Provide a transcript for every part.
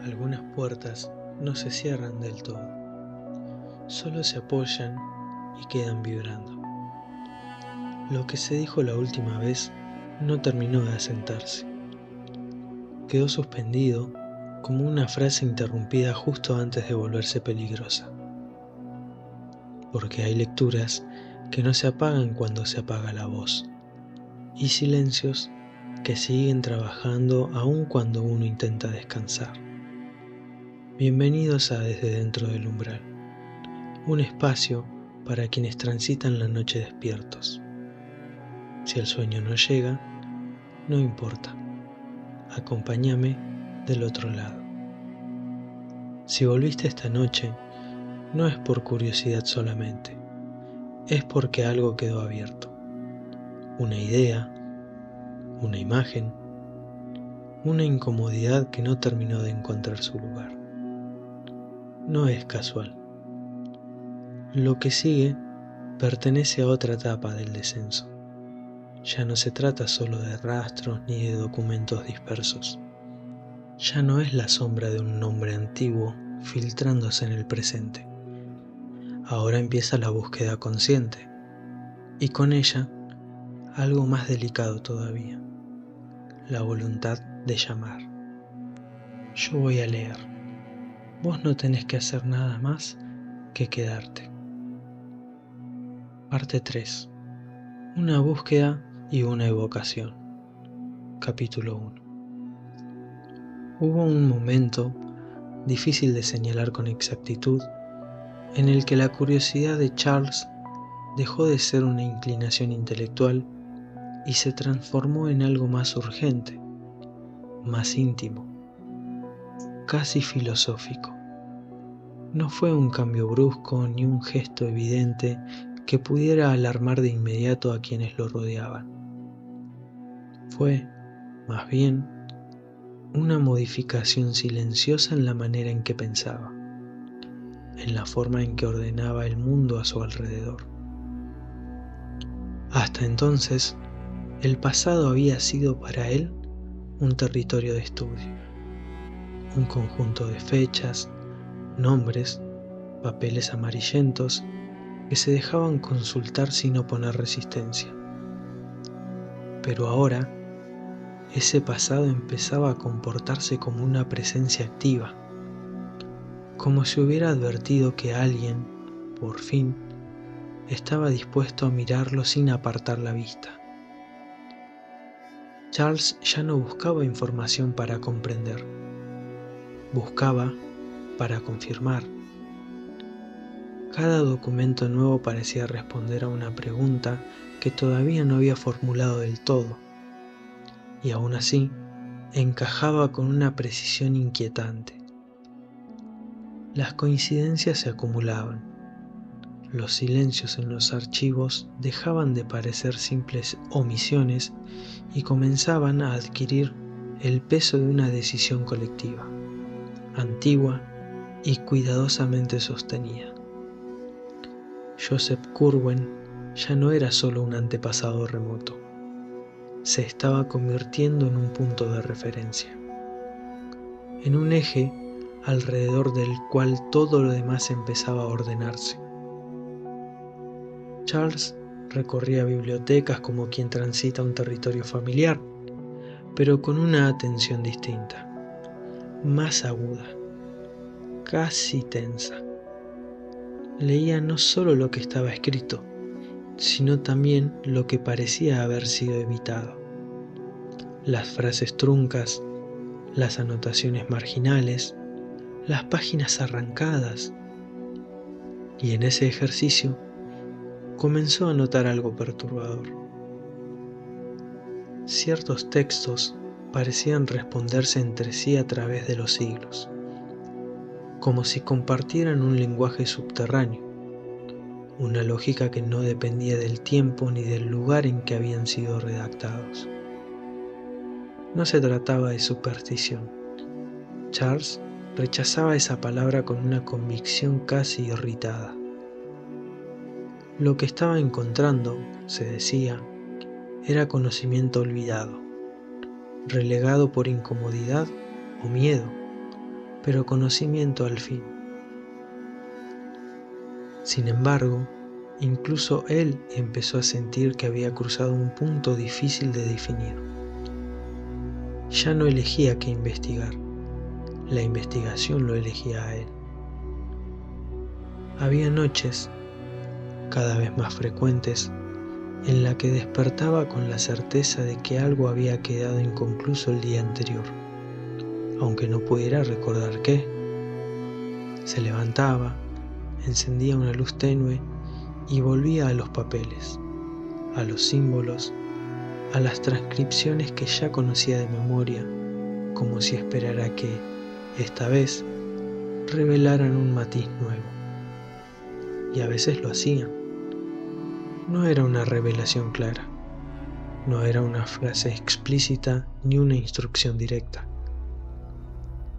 Algunas puertas no se cierran del todo, solo se apoyan y quedan vibrando. Lo que se dijo la última vez no terminó de asentarse. Quedó suspendido como una frase interrumpida justo antes de volverse peligrosa. Porque hay lecturas que no se apagan cuando se apaga la voz, y silencios que siguen trabajando aun cuando uno intenta descansar. Bienvenidos a Desde Dentro del Umbral, un espacio para quienes transitan la noche despiertos. Si el sueño no llega, no importa, acompáñame del otro lado. Si volviste esta noche, no es por curiosidad solamente, es porque algo quedó abierto. Una idea, una imagen, una incomodidad que no terminó de encontrar su lugar. No es casual. Lo que sigue pertenece a otra etapa del descenso. Ya no se trata solo de rastros ni de documentos dispersos. Ya no es la sombra de un nombre antiguo filtrándose en el presente. Ahora empieza la búsqueda consciente, y con ella algo más delicado todavía, la voluntad de llamar. Yo voy a leer. Vos no tenés que hacer nada más que quedarte. Parte 3. Una búsqueda y una evocación. Capítulo 1. Hubo un momento, difícil de señalar con exactitud, en el que la curiosidad de Charles dejó de ser una inclinación intelectual y se transformó en algo más urgente, más íntimo, casi filosófico. No fue un cambio brusco ni un gesto evidente que pudiera alarmar de inmediato a quienes lo rodeaban. Fue, más bien, una modificación silenciosa en la manera en que pensaba, en la forma en que ordenaba el mundo a su alrededor. Hasta entonces, el pasado había sido para él un territorio de estudio, un conjunto de fechas, nombres, papeles amarillentos que se dejaban consultar sin oponer resistencia. Pero ahora, ese pasado empezaba a comportarse como una presencia activa, como si hubiera advertido que alguien, por fin, estaba dispuesto a mirarlo sin apartar la vista. Charles ya no buscaba información para comprender, buscaba para confirmar. Cada documento nuevo parecía responder a una pregunta que todavía no había formulado del todo, y aún así encajaba con una precisión inquietante. Las coincidencias se acumulaban, los silencios en los archivos dejaban de parecer simples omisiones y comenzaban a adquirir el peso de una decisión colectiva, antigua y cuidadosamente sostenida. Joseph Curwen ya no era solo un antepasado remoto, se estaba convirtiendo en un punto de referencia, en un eje alrededor del cual todo lo demás empezaba a ordenarse. Charles recorría bibliotecas como quien transita un territorio familiar, pero con una atención distinta, más aguda, casi tensa. Leía no solo lo que estaba escrito, sino también lo que parecía haber sido evitado. Las frases truncas, las anotaciones marginales, las páginas arrancadas. Y en ese ejercicio comenzó a notar algo perturbador. Ciertos textos parecían responderse entre sí a través de los siglos, como si compartieran un lenguaje subterráneo, una lógica que no dependía del tiempo ni del lugar en que habían sido redactados. No se trataba de superstición. Charles rechazaba esa palabra con una convicción casi irritada. Lo que estaba encontrando, se decía, era conocimiento olvidado, relegado por incomodidad o miedo, pero conocimiento al fin. Sin embargo, incluso él empezó a sentir que había cruzado un punto difícil de definir. Ya no elegía qué investigar, la investigación lo elegía a él. Había noches, cada vez más frecuentes, en la que despertaba con la certeza de que algo había quedado inconcluso el día anterior, aunque no pudiera recordar qué. Se levantaba, encendía una luz tenue y volvía a los papeles, a los símbolos, a las transcripciones que ya conocía de memoria, como si esperara que, esta vez, revelaran un matiz nuevo. Y a veces lo hacían. No era una revelación clara, no era una frase explícita ni una instrucción directa.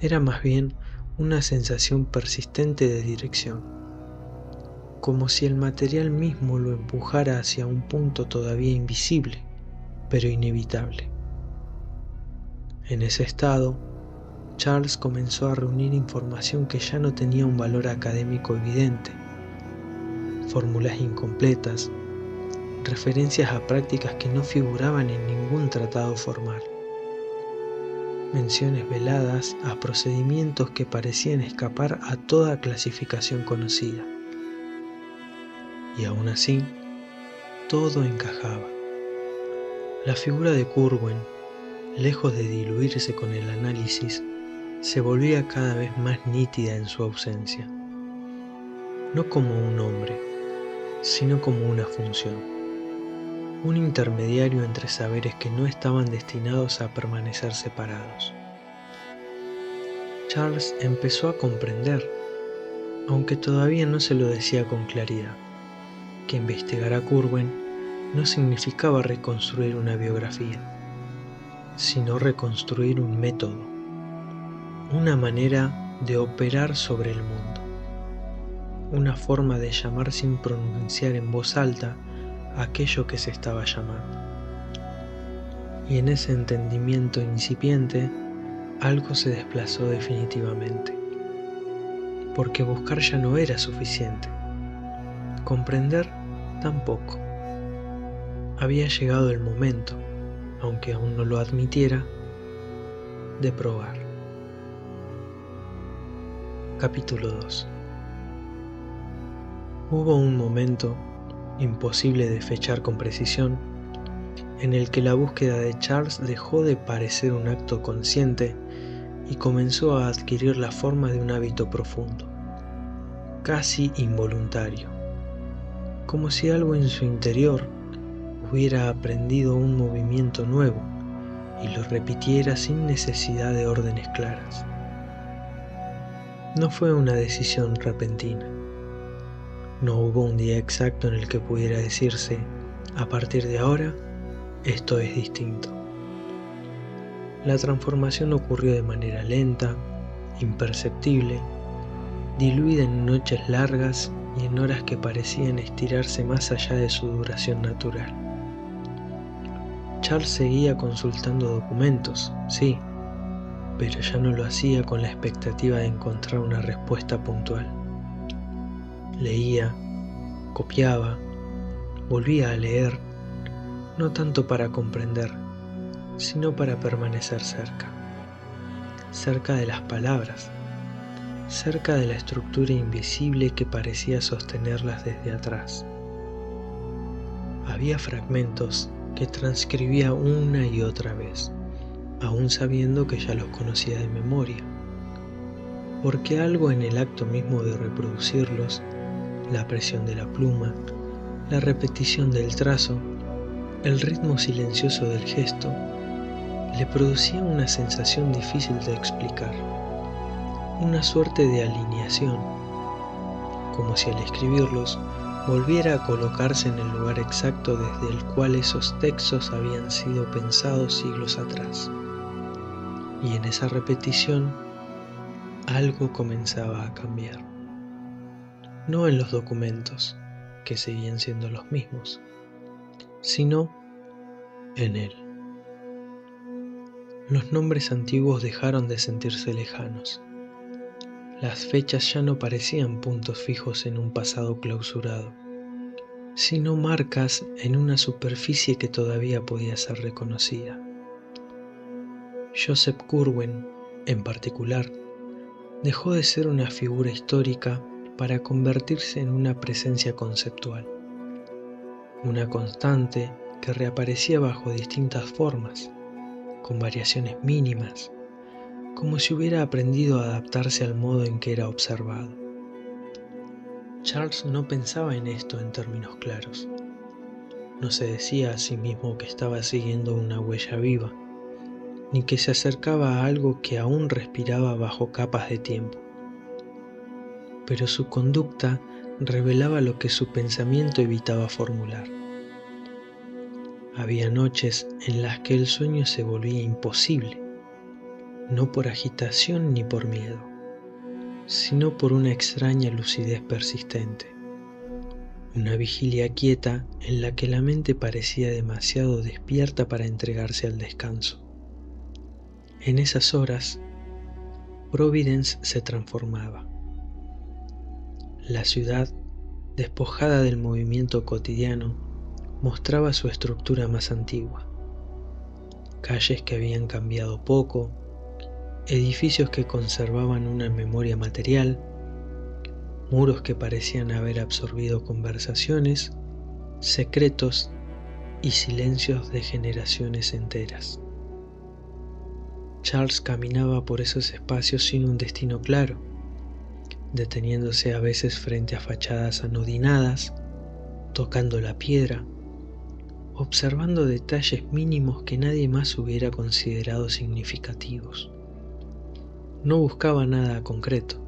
Era más bien una sensación persistente de dirección, como si el material mismo lo empujara hacia un punto todavía invisible, pero inevitable. En ese estado, Charles comenzó a reunir información que ya no tenía un valor académico evidente, fórmulas incompletas, referencias a prácticas que no figuraban en ningún tratado formal, menciones veladas a procedimientos que parecían escapar a toda clasificación conocida. Y aún así, todo encajaba. La figura de Curwen, lejos de diluirse con el análisis, se volvía cada vez más nítida en su ausencia, no como un hombre, sino como una función, un intermediario entre saberes que no estaban destinados a permanecer separados. Charles empezó a comprender, aunque todavía no se lo decía con claridad, que investigar a Curwen no significaba reconstruir una biografía, sino reconstruir un método, una manera de operar sobre el mundo, una forma de llamar sin pronunciar en voz alta aquello que se estaba llamando. Y en ese entendimiento incipiente, algo se desplazó definitivamente, porque buscar ya no era suficiente, comprender tampoco. Había llegado el momento, aunque aún no lo admitiera, de probar. Capítulo 2. Hubo un momento, imposible de fechar con precisión, en el que la búsqueda de Charles dejó de parecer un acto consciente y comenzó a adquirir la forma de un hábito profundo, casi involuntario, como si algo en su interior hubiera aprendido un movimiento nuevo y lo repitiera sin necesidad de órdenes claras. No fue una decisión repentina. No hubo un día exacto en el que pudiera decirse, a partir de ahora, esto es distinto. La transformación ocurrió de manera lenta, imperceptible, diluida en noches largas y en horas que parecían estirarse más allá de su duración natural. Charles seguía consultando documentos, sí, pero ya no lo hacía con la expectativa de encontrar una respuesta puntual. Leía, copiaba, volvía a leer, no tanto para comprender, sino para permanecer cerca de las palabras, cerca de la estructura invisible que parecía sostenerlas desde atrás. Había fragmentos que transcribía una y otra vez, aún sabiendo que ya los conocía de memoria, porque algo en el acto mismo de reproducirlos, la presión de la pluma, la repetición del trazo, el ritmo silencioso del gesto, le producía una sensación difícil de explicar, una suerte de alineación, como si al escribirlos volviera a colocarse en el lugar exacto desde el cual esos textos habían sido pensados siglos atrás. Y en esa repetición, algo comenzaba a cambiar. No en los documentos, que seguían siendo los mismos, sino en él. Los nombres antiguos dejaron de sentirse lejanos. Las fechas ya no parecían puntos fijos en un pasado clausurado, sino marcas en una superficie que todavía podía ser reconocida. Joseph Curwen, en particular, dejó de ser una figura histórica para convertirse en una presencia conceptual, una constante que reaparecía bajo distintas formas, con variaciones mínimas, como si hubiera aprendido a adaptarse al modo en que era observado. Charles no pensaba en esto en términos claros. No se decía a sí mismo que estaba siguiendo una huella viva, ni que se acercaba a algo que aún respiraba bajo capas de tiempo. Pero su conducta revelaba lo que su pensamiento evitaba formular. Había noches en las que el sueño se volvía imposible, no por agitación ni por miedo, sino por una extraña lucidez persistente, una vigilia quieta en la que la mente parecía demasiado despierta para entregarse al descanso. En esas horas, Providence se transformaba. La ciudad, despojada del movimiento cotidiano, mostraba su estructura más antigua. Calles que habían cambiado poco, edificios que conservaban una memoria material, muros que parecían haber absorbido conversaciones, secretos y silencios de generaciones enteras. Charles caminaba por esos espacios sin un destino claro, deteniéndose a veces frente a fachadas anodinadas, tocando la piedra, observando detalles mínimos que nadie más hubiera considerado significativos. No buscaba nada concreto,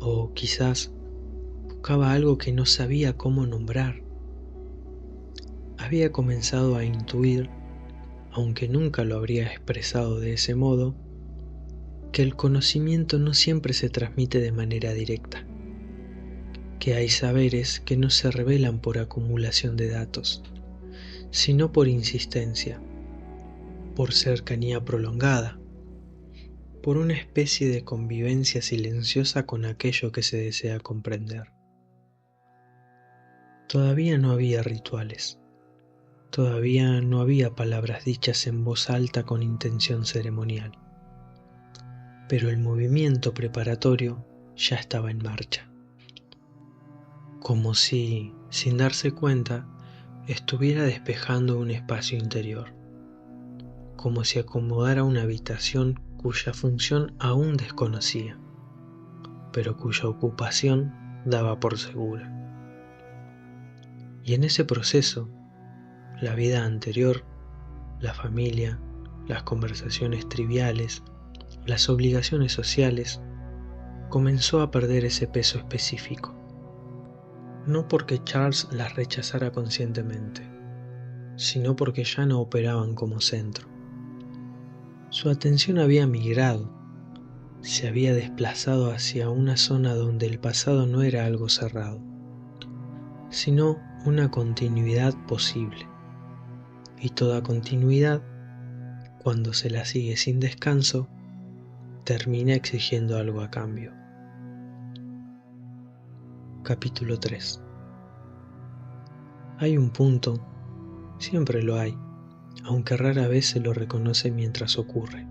o quizás buscaba algo que no sabía cómo nombrar. Había comenzado a intuir, aunque nunca lo habría expresado de ese modo, que el conocimiento no siempre se transmite de manera directa, que hay saberes que no se revelan por acumulación de datos, sino por insistencia, por cercanía prolongada, por una especie de convivencia silenciosa con aquello que se desea comprender. Todavía no había rituales, todavía no había palabras dichas en voz alta con intención ceremonial, pero el movimiento preparatorio ya estaba en marcha. Como si, sin darse cuenta, estuviera despejando un espacio interior, como si acomodara una habitación cuya función aún desconocía, pero cuya ocupación daba por segura. Y en ese proceso, la vida anterior, la familia, las conversaciones triviales, las obligaciones sociales, comenzó a perder ese peso específico. No porque Charles las rechazara conscientemente, sino porque ya no operaban como centro. Su atención había migrado, se había desplazado hacia una zona donde el pasado no era algo cerrado, sino una continuidad posible. Y toda continuidad, cuando se la sigue sin descanso, termina exigiendo algo a cambio. Capítulo 3. Hay un punto, siempre lo hay, aunque rara vez se lo reconoce mientras ocurre,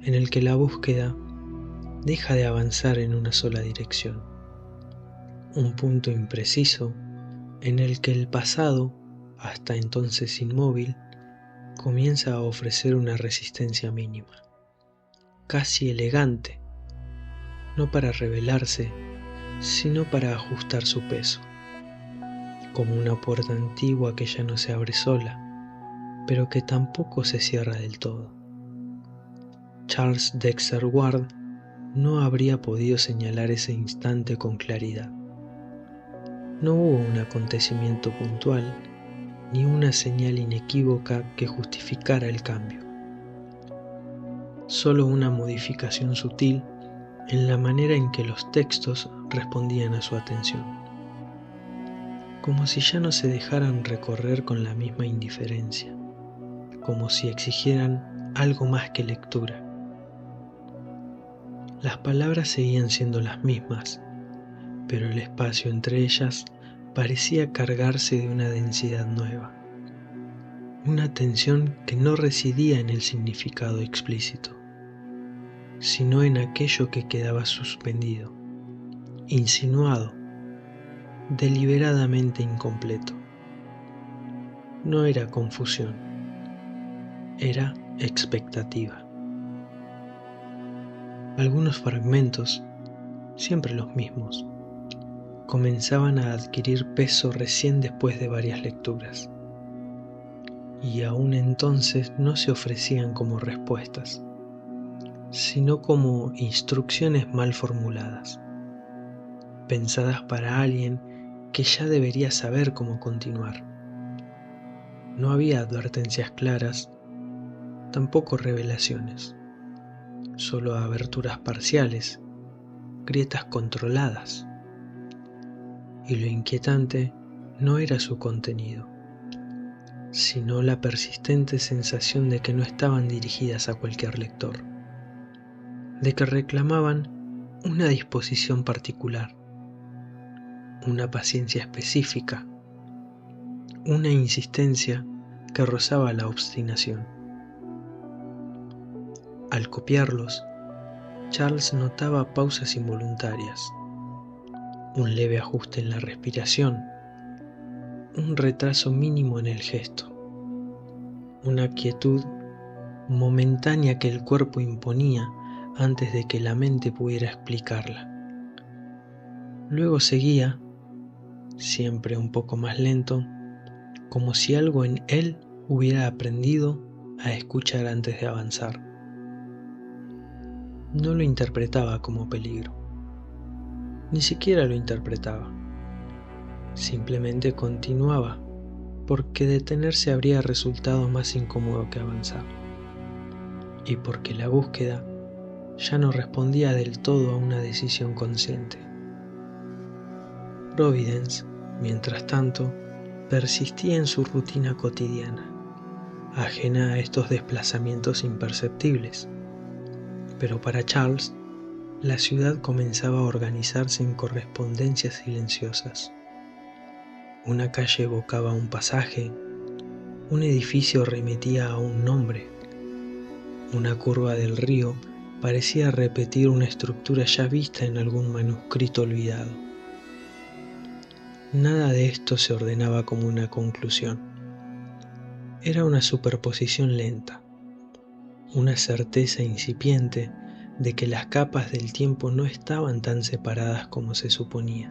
en el que la búsqueda deja de avanzar en una sola dirección. Un punto impreciso en el que el pasado, hasta entonces inmóvil, comienza a ofrecer una resistencia mínima, casi elegante, no para revelarse, sino para ajustar su peso, como una puerta antigua que ya no se abre sola, pero que tampoco se cierra del todo. Charles Dexter Ward no habría podido señalar ese instante con claridad. No hubo un acontecimiento puntual, ni una señal inequívoca que justificara el cambio. Solo una modificación sutil en la manera en que los textos respondían a su atención, como si ya no se dejaran recorrer con la misma indiferencia, como si exigieran algo más que lectura. Las palabras seguían siendo las mismas, pero el espacio entre ellas parecía cargarse de una densidad nueva, una tensión que no residía en el significado explícito, sino en aquello que quedaba suspendido, insinuado, deliberadamente incompleto. No era confusión, era expectativa. Algunos fragmentos, siempre los mismos, comenzaban a adquirir peso recién después de varias lecturas, y aún entonces no se ofrecían como respuestas, sino como instrucciones mal formuladas, pensadas para alguien que ya debería saber cómo continuar. No había advertencias claras, tampoco revelaciones, solo aberturas parciales, grietas controladas. Y lo inquietante no era su contenido, sino la persistente sensación de que no estaban dirigidas a cualquier lector, de que reclamaban una disposición particular, una paciencia específica, una insistencia que rozaba la obstinación. Al copiarlos, Charles notaba pausas involuntarias, un leve ajuste en la respiración, un retraso mínimo en el gesto, una quietud momentánea que el cuerpo imponía antes de que la mente pudiera explicarla. Luego seguía, siempre un poco más lento, como si algo en él hubiera aprendido a escuchar antes de avanzar. No lo interpretaba como peligro, ni siquiera lo interpretaba. Simplemente continuaba, porque detenerse habría resultado más incómodo que avanzar, y porque la búsqueda ya no respondía del todo a una decisión consciente. Providence, mientras tanto, persistía en su rutina cotidiana, ajena a estos desplazamientos imperceptibles. Pero para Charles, la ciudad comenzaba a organizarse en correspondencias silenciosas. Una calle evocaba un pasaje, un edificio remitía a un nombre, una curva del río parecía repetir una estructura ya vista en algún manuscrito olvidado. Nada de esto se ordenaba como una conclusión. Era una superposición lenta, una certeza incipiente de que las capas del tiempo no estaban tan separadas como se suponía,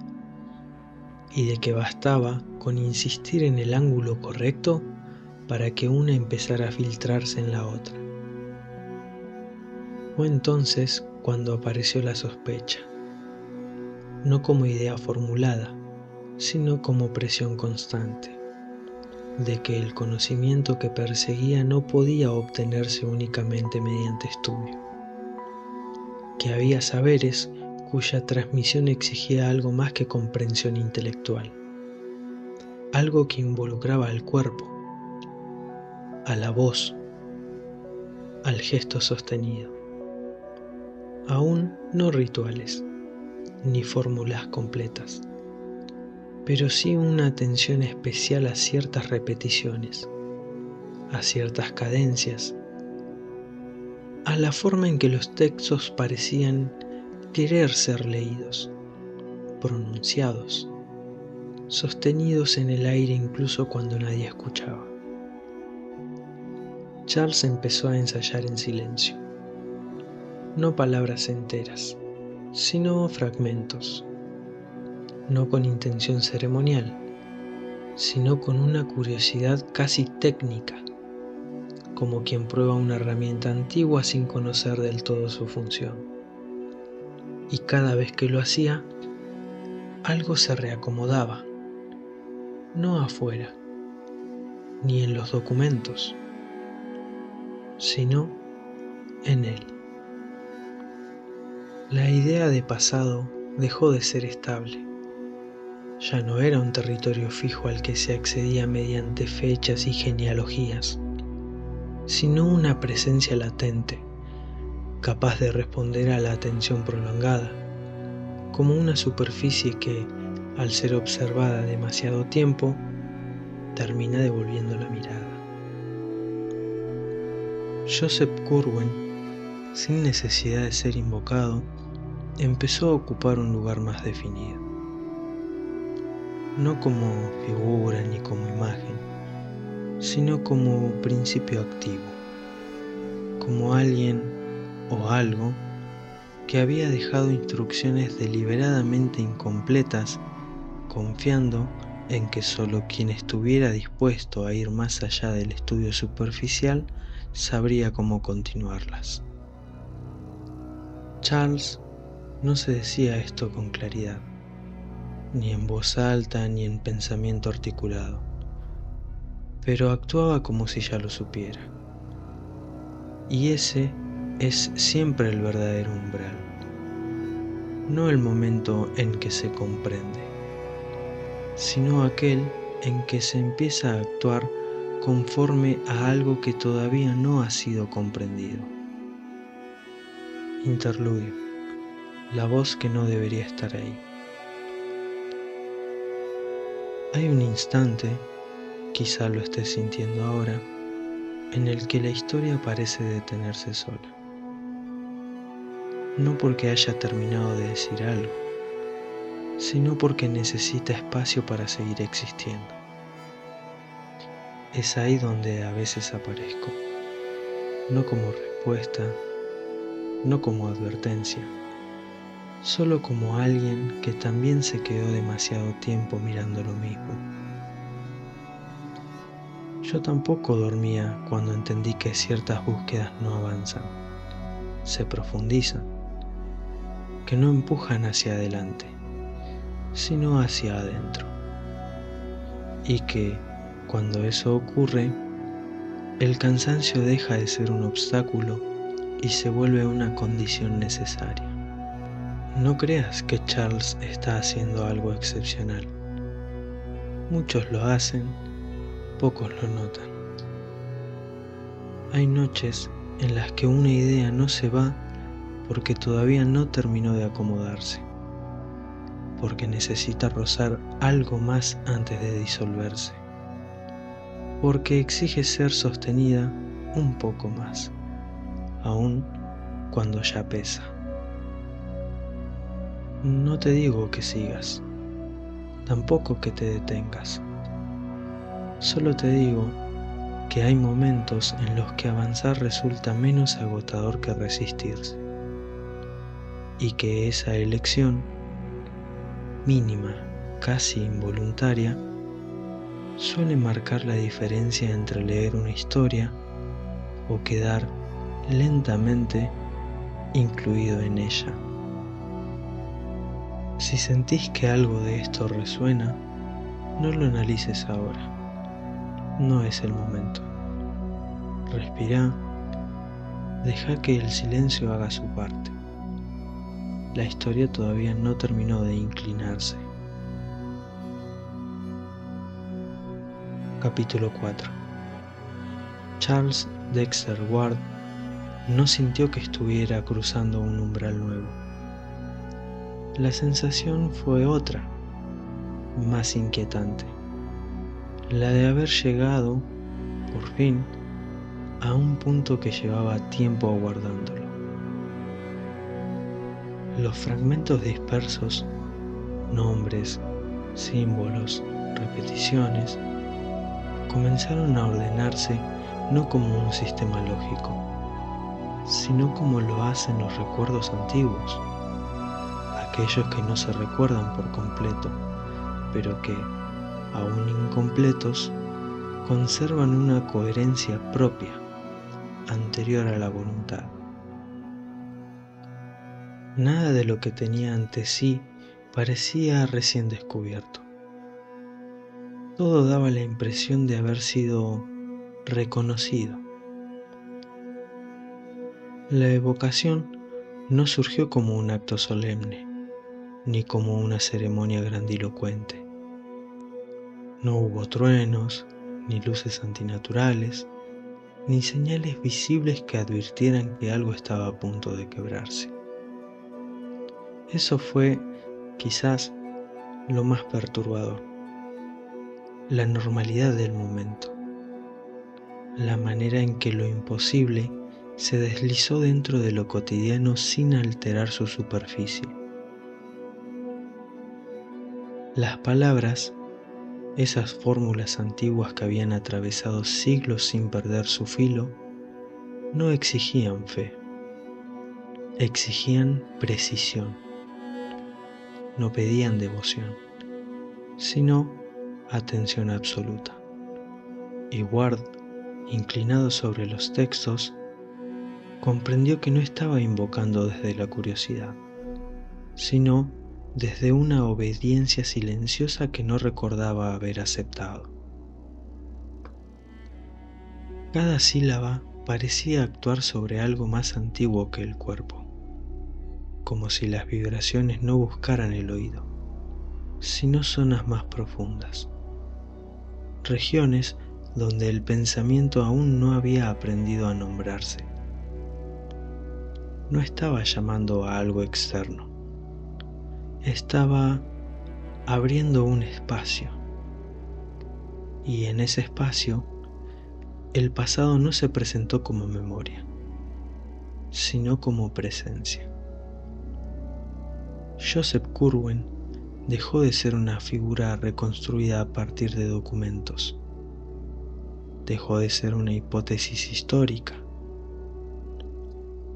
y de que bastaba con insistir en el ángulo correcto para que una empezara a filtrarse en la otra. Fue entonces cuando apareció la sospecha, no como idea formulada, sino como presión constante, de que el conocimiento que perseguía no podía obtenerse únicamente mediante estudio, que había saberes cuya transmisión exigía algo más que comprensión intelectual, algo que involucraba al cuerpo, a la voz, al gesto sostenido, aún no rituales, ni fórmulas completas, pero sí una atención especial a ciertas repeticiones, a ciertas cadencias, a la forma en que los textos parecían querer ser leídos, pronunciados, sostenidos en el aire incluso cuando nadie escuchaba. Charles empezó a ensayar en silencio, no palabras enteras, sino fragmentos, no con intención ceremonial, sino con una curiosidad casi técnica, como quien prueba una herramienta antigua sin conocer del todo su función. Y cada vez que lo hacía, algo se reacomodaba, no afuera, ni en los documentos, sino en él. La idea de pasado dejó de ser estable. Ya no era un territorio fijo al que se accedía mediante fechas y genealogías, sino una presencia latente, capaz de responder a la atención prolongada, como una superficie que, al ser observada demasiado tiempo, termina devolviendo la mirada. Joseph Curwen, sin necesidad de ser invocado, empezó a ocupar un lugar más definido, no como figura ni como imagen, sino como principio activo, como alguien o algo que había dejado instrucciones deliberadamente incompletas, confiando en que solo quien estuviera dispuesto a ir más allá del estudio superficial sabría cómo continuarlas. Charles no se decía esto con claridad, ni en voz alta ni en pensamiento articulado, pero actuaba como si ya lo supiera. Y ese es siempre el verdadero umbral, no el momento en que se comprende, sino aquel en que se empieza a actuar conforme a algo que todavía no ha sido comprendido. Interludio. La voz que no debería estar ahí. Hay un instante, quizá lo estés sintiendo ahora, en el que la historia parece detenerse sola. No porque haya terminado de decir algo, sino porque necesita espacio para seguir existiendo. Es ahí donde a veces aparezco, no como respuesta, no como advertencia, solo como alguien que también se quedó demasiado tiempo mirando lo mismo. Yo tampoco dormía cuando entendí que ciertas búsquedas no avanzan, se profundizan, que no empujan hacia adelante, sino hacia adentro. Y que, cuando eso ocurre, el cansancio deja de ser un obstáculo y se vuelve una condición necesaria. No creas que Charles está haciendo algo excepcional. Muchos lo hacen, pocos lo notan. Hay noches en las que una idea no se va porque todavía no terminó de acomodarse, porque necesita rozar algo más antes de disolverse, porque exige ser sostenida un poco más, aun cuando ya pesa. No te digo que sigas, tampoco que te detengas. Solo te digo que hay momentos en los que avanzar resulta menos agotador que resistirse, y que esa elección, mínima, casi involuntaria, suele marcar la diferencia entre leer una historia o quedar lentamente incluido en ella. Si sentís que algo de esto resuena, no lo analices ahora. No es el momento. Respirá, deja que el silencio haga su parte. La historia todavía no terminó de inclinarse. Capítulo 4. Charles Dexter Ward no sintió que estuviera cruzando un umbral nuevo. La sensación fue otra, más inquietante, la de haber llegado, por fin, a un punto que llevaba tiempo aguardándolo. Los fragmentos dispersos, nombres, símbolos, repeticiones, comenzaron a ordenarse no como un sistema lógico, sino como lo hacen los recuerdos antiguos, aquellos que no se recuerdan por completo, pero que, aún incompletos, conservan una coherencia propia, anterior a la voluntad. Nada de lo que tenía ante sí parecía recién descubierto. Todo daba la impresión de haber sido reconocido. La evocación no surgió como un acto solemne, ni como una ceremonia grandilocuente. No hubo truenos, ni luces antinaturales, ni señales visibles que advirtieran que algo estaba a punto de quebrarse. Eso fue, quizás, lo más perturbador. La normalidad del momento. La manera en que lo imposible se deslizó dentro de lo cotidiano sin alterar su superficie. Las palabras, esas fórmulas antiguas que habían atravesado siglos sin perder su filo, no exigían fe, exigían precisión. No pedían devoción, sino atención absoluta. Y Ward, inclinado sobre los textos, comprendió que no estaba invocando desde la curiosidad, sino desde una obediencia silenciosa que no recordaba haber aceptado. Cada sílaba parecía actuar sobre algo más antiguo que el cuerpo, como si las vibraciones no buscaran el oído, sino zonas más profundas, regiones donde el pensamiento aún no había aprendido a nombrarse. No estaba llamando a algo externo, estaba abriendo un espacio, y en ese espacio el pasado no se presentó como memoria, sino como presencia. Joseph Curwen dejó de ser una figura reconstruida a partir de documentos, dejó de ser una hipótesis histórica,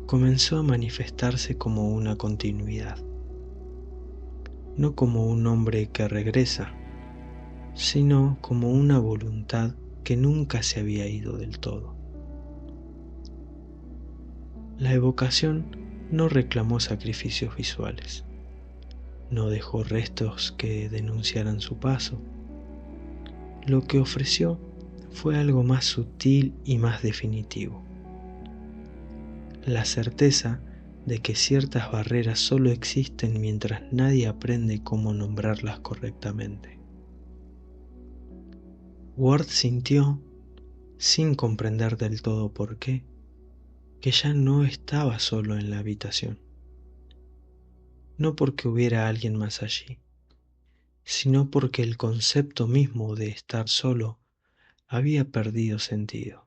comenzó a manifestarse como una continuidad, no como un hombre que regresa, sino como una voluntad que nunca se había ido del todo. La evocación no reclamó sacrificios visuales, no dejó restos que denunciaran su paso. Lo que ofreció fue algo más sutil y más definitivo. La certeza de que ciertas barreras solo existen mientras nadie aprende cómo nombrarlas correctamente. Ward sintió, sin comprender del todo por qué, que ya no estaba solo en la habitación. No porque hubiera alguien más allí, sino porque el concepto mismo de estar solo había perdido sentido.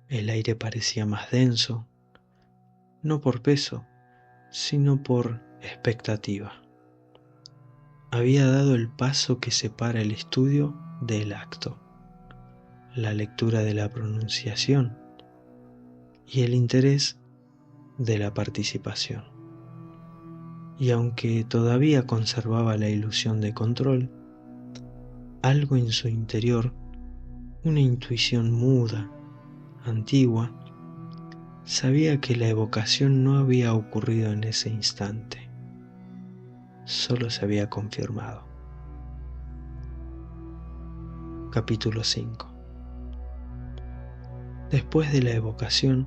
El aire parecía más denso, no por peso, sino por expectativa. Había dado el paso que separa el estudio del acto, la lectura de la pronunciación y el interés de la participación. Y aunque todavía conservaba la ilusión de control, algo en su interior, una intuición muda, antigua, sabía que la evocación no había ocurrido en ese instante, solo se había confirmado. Capítulo 5. Después de la evocación,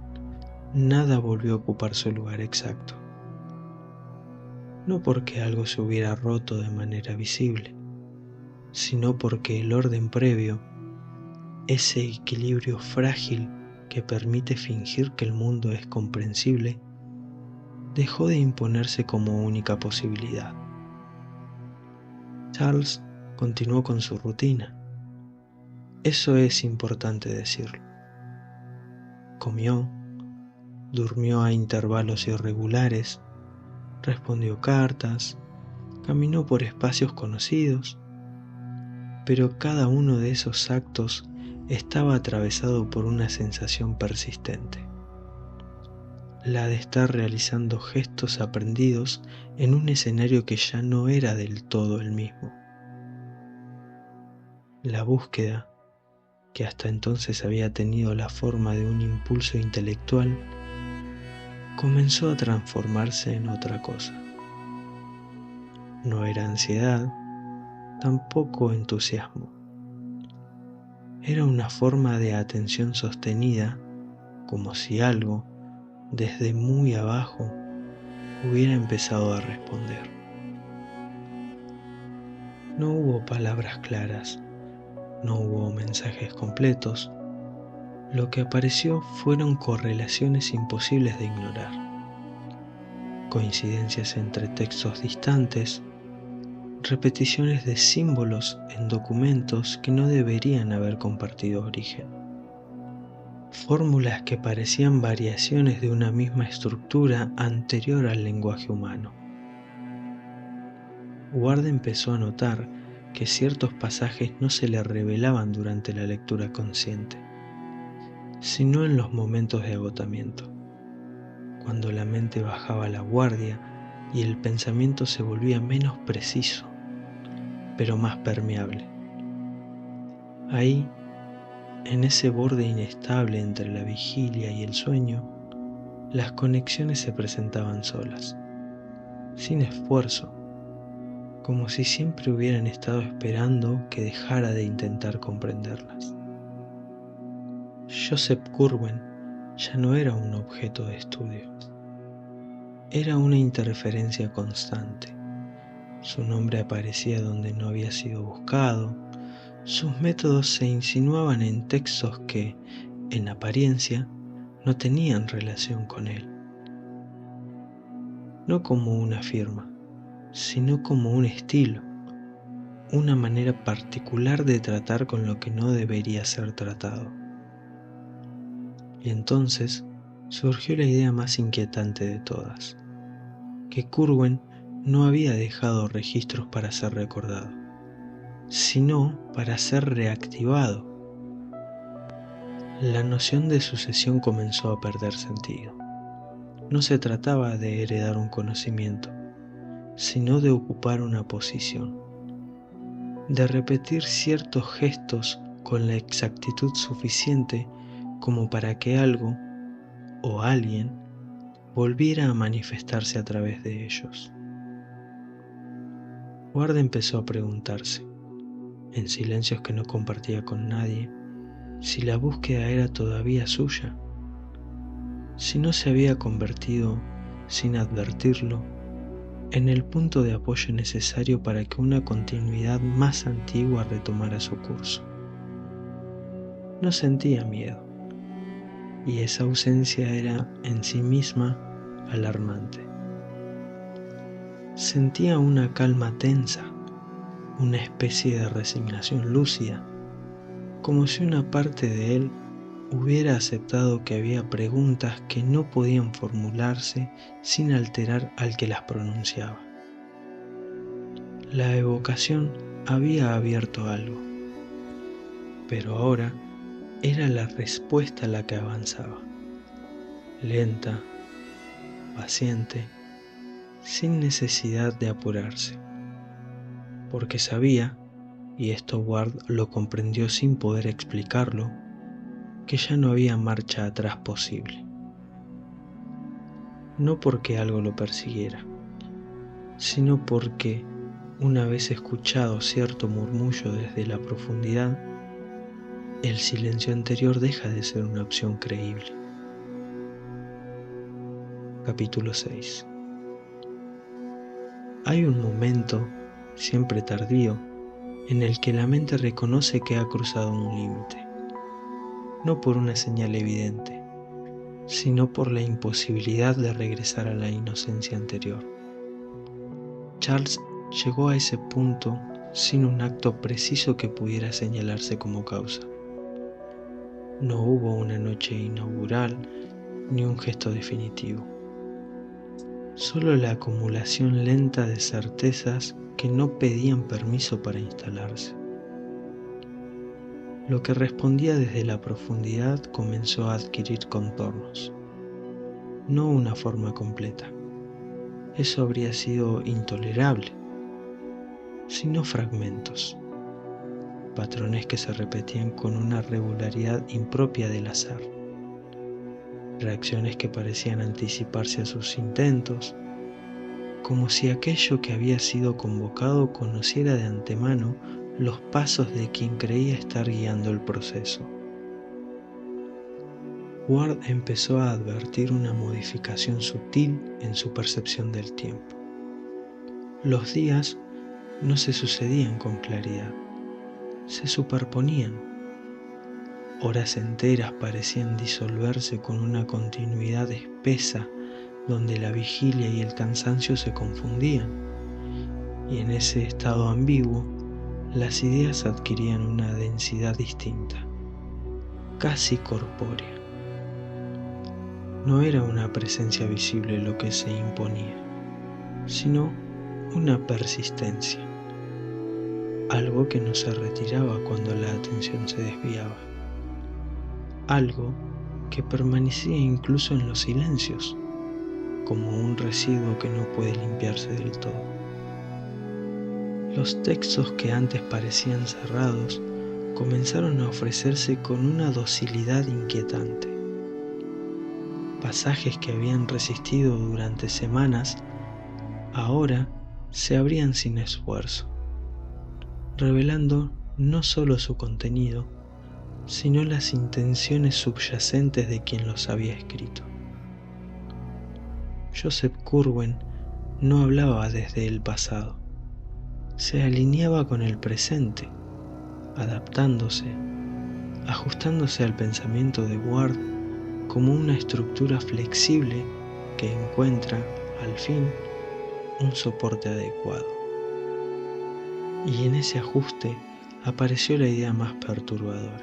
nada volvió a ocupar su lugar exacto. No porque algo se hubiera roto de manera visible, sino porque el orden previo, ese equilibrio frágil que permite fingir que el mundo es comprensible, dejó de imponerse como única posibilidad. Charles continuó con su rutina. Eso es importante decirlo. Comió, durmió a intervalos irregulares, respondió cartas, caminó por espacios conocidos, pero cada uno de esos actos estaba atravesado por una sensación persistente, la de estar realizando gestos aprendidos en un escenario que ya no era del todo el mismo. La búsqueda, que hasta entonces había tenido la forma de un impulso intelectual, comenzó a transformarse en otra cosa. No era ansiedad, tampoco entusiasmo. Era una forma de atención sostenida, como si algo, desde muy abajo, hubiera empezado a responder. No hubo palabras claras, no hubo mensajes completos. Lo que apareció fueron correlaciones imposibles de ignorar, coincidencias entre textos distantes, repeticiones de símbolos en documentos que no deberían haber compartido origen, fórmulas que parecían variaciones de una misma estructura anterior al lenguaje humano. Ward empezó a notar que ciertos pasajes no se le revelaban durante la lectura consciente, sino en los momentos de agotamiento, cuando la mente bajaba la guardia y el pensamiento se volvía menos preciso, pero más permeable. Ahí, en ese borde inestable entre la vigilia y el sueño, las conexiones se presentaban solas, sin esfuerzo, como si siempre hubieran estado esperando que dejara de intentar comprenderlas. Joseph Curwen ya no era un objeto de estudio, era una interferencia constante. Su nombre aparecía donde no había sido buscado, sus métodos se insinuaban en textos que, en apariencia, no tenían relación con él. No como una firma, sino como un estilo, una manera particular de tratar con lo que no debería ser tratado. Y entonces surgió la idea más inquietante de todas, que Curwen no había dejado registros para ser recordado, sino para ser reactivado. La noción de sucesión comenzó a perder sentido. No se trataba de heredar un conocimiento, sino de ocupar una posición, de repetir ciertos gestos con la exactitud suficiente como para que algo o alguien volviera a manifestarse a través de ellos. Ward empezó a preguntarse, en silencios que no compartía con nadie, si la búsqueda era todavía suya, si no se había convertido, sin advertirlo, en el punto de apoyo necesario para que una continuidad más antigua retomara su curso. No sentía miedo, y esa ausencia era en sí misma alarmante. Sentía una calma tensa, una especie de resignación lúcida, como si una parte de él hubiera aceptado que había preguntas que no podían formularse sin alterar al que las pronunciaba. La evocación había abierto algo, pero ahora era la respuesta la que avanzaba, lenta, paciente, sin necesidad de apurarse, porque sabía, y esto Ward lo comprendió sin poder explicarlo, que ya no había marcha atrás posible. No porque algo lo persiguiera, sino porque, una vez escuchado cierto murmullo desde la profundidad, el silencio anterior deja de ser una opción creíble. Capítulo 6. Hay un momento, siempre tardío, en el que la mente reconoce que ha cruzado un límite, no por una señal evidente, sino por la imposibilidad de regresar a la inocencia anterior. Charles llegó a ese punto sin un acto preciso que pudiera señalarse como causa. No hubo una noche inaugural ni un gesto definitivo, solo la acumulación lenta de certezas que no pedían permiso para instalarse. Lo que respondía desde la profundidad comenzó a adquirir contornos, no una forma completa. Eso habría sido intolerable, sino fragmentos, patrones que se repetían con una regularidad impropia del azar, reacciones que parecían anticiparse a sus intentos, como si aquello que había sido convocado conociera de antemano los pasos de quien creía estar guiando el proceso. Ward empezó a advertir una modificación sutil en su percepción del tiempo. Los días no se sucedían con claridad, se superponían. Horas enteras parecían disolverse con una continuidad espesa donde la vigilia y el cansancio se confundían, y en ese estado ambiguo las ideas adquirían una densidad distinta, casi corpórea. No era una presencia visible lo que se imponía, sino una persistencia, algo que no se retiraba cuando la atención se desviaba, algo que permanecía incluso en los silencios, como un residuo que no puede limpiarse del todo. Los textos que antes parecían cerrados comenzaron a ofrecerse con una docilidad inquietante. Pasajes que habían resistido durante semanas, ahora se abrían sin esfuerzo, revelando no solo su contenido, sino las intenciones subyacentes de quien los había escrito. Joseph Curwen no hablaba desde el pasado, se alineaba con el presente, adaptándose, ajustándose al pensamiento de Ward como una estructura flexible que encuentra, al fin, un soporte adecuado. Y en ese ajuste apareció la idea más perturbadora,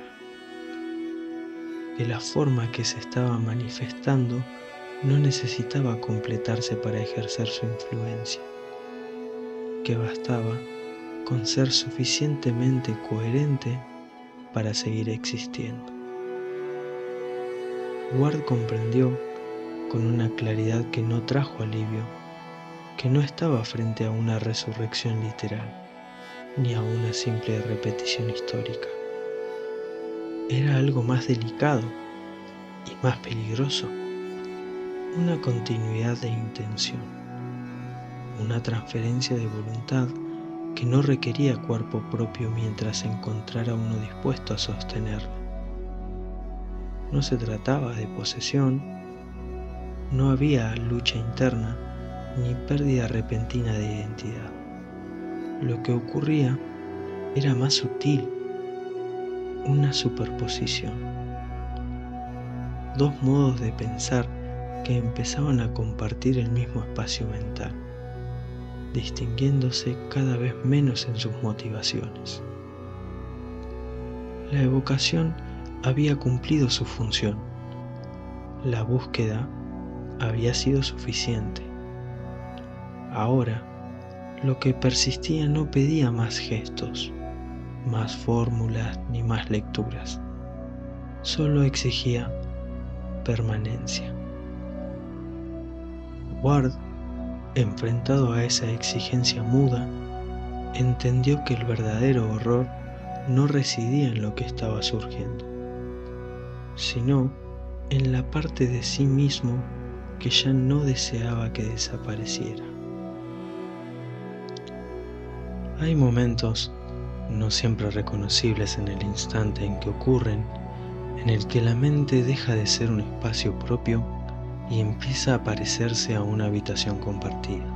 que la forma que se estaba manifestando no necesitaba completarse para ejercer su influencia, que bastaba con ser suficientemente coherente para seguir existiendo. Ward comprendió con una claridad que no trajo alivio que no estaba frente a una resurrección literal, ni a una simple repetición histórica. Era algo más delicado y más peligroso, una continuidad de intención, una transferencia de voluntad que no requería cuerpo propio mientras se encontrara uno dispuesto a sostenerla. No se trataba de posesión, no había lucha interna ni pérdida repentina de identidad. Lo que ocurría era más sutil, una superposición. Dos modos de pensar que empezaban a compartir el mismo espacio mental, distinguiéndose cada vez menos en sus motivaciones. La evocación había cumplido su función. La búsqueda había sido suficiente. Ahora, lo que persistía no pedía más gestos, más fórmulas ni más lecturas. Solo exigía permanencia. Ward, enfrentado a esa exigencia muda, entendió que el verdadero horror no residía en lo que estaba surgiendo, sino en la parte de sí mismo que ya no deseaba que desapareciera. Hay momentos, no siempre reconocibles en el instante en que ocurren, en el que la mente deja de ser un espacio propio y empieza a parecerse a una habitación compartida.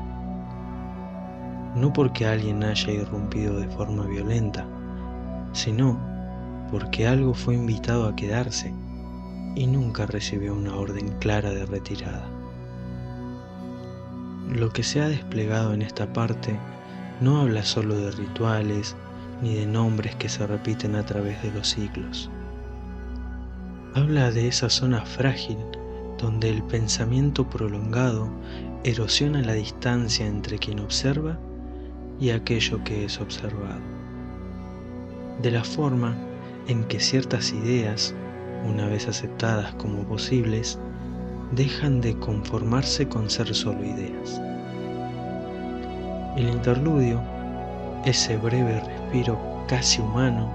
No porque alguien haya irrumpido de forma violenta, sino porque algo fue invitado a quedarse y nunca recibió una orden clara de retirada. Lo que se ha desplegado en esta parte no habla solo de rituales ni de nombres que se repiten a través de los siglos. Habla de esa zona frágil donde el pensamiento prolongado erosiona la distancia entre quien observa y aquello que es observado. De la forma en que ciertas ideas, una vez aceptadas como posibles, dejan de conformarse con ser solo ideas. El interludio, ese breve respiro casi humano,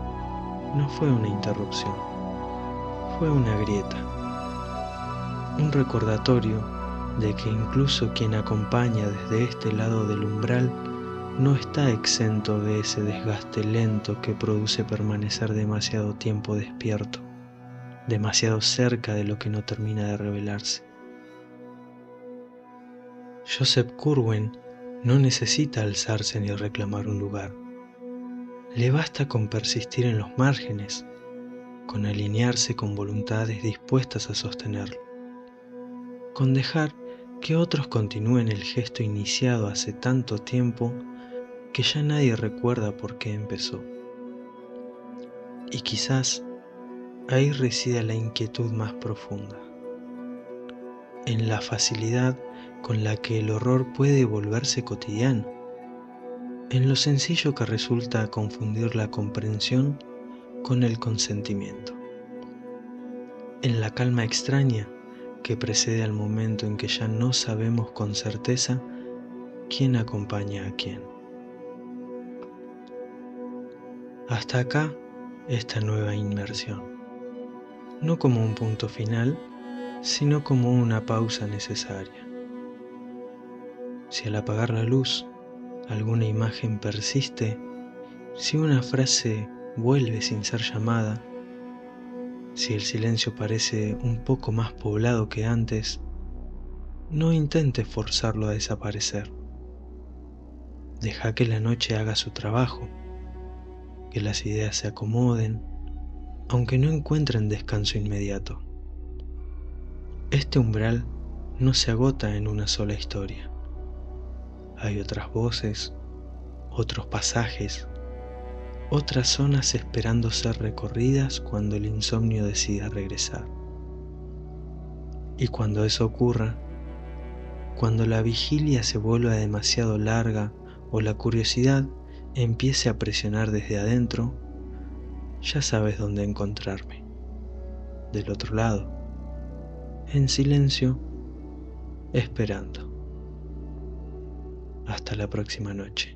no fue una interrupción, fue una grieta, un recordatorio de que incluso quien acompaña desde este lado del umbral no está exento de ese desgaste lento que produce permanecer demasiado tiempo despierto, demasiado cerca de lo que no termina de revelarse. Joseph Curwen no necesita alzarse ni reclamar un lugar. Le basta con persistir en los márgenes, con alinearse con voluntades dispuestas a sostenerlo, con dejar que otros continúen el gesto iniciado hace tanto tiempo que ya nadie recuerda por qué empezó. Y quizás ahí resida la inquietud más profunda, en la facilidad con la que el horror puede volverse cotidiano, en lo sencillo que resulta confundir la comprensión con el consentimiento, en la calma extraña que precede al momento en que ya no sabemos con certeza quién acompaña a quién. Hasta acá esta nueva inmersión, no como un punto final, sino como una pausa necesaria. Si al apagar la luz alguna imagen persiste, si una frase vuelve sin ser llamada, si el silencio parece un poco más poblado que antes, no intentes forzarlo a desaparecer. Deja que la noche haga su trabajo, que las ideas se acomoden, aunque no encuentren descanso inmediato. Este umbral no se agota en una sola historia. Hay otras voces, otros pasajes, otras zonas esperando ser recorridas cuando el insomnio decida regresar. Y cuando eso ocurra, cuando la vigilia se vuelva demasiado larga o la curiosidad empiece a presionar desde adentro, ya sabes dónde encontrarme. Del otro lado, en silencio, esperando. Hasta la próxima noche.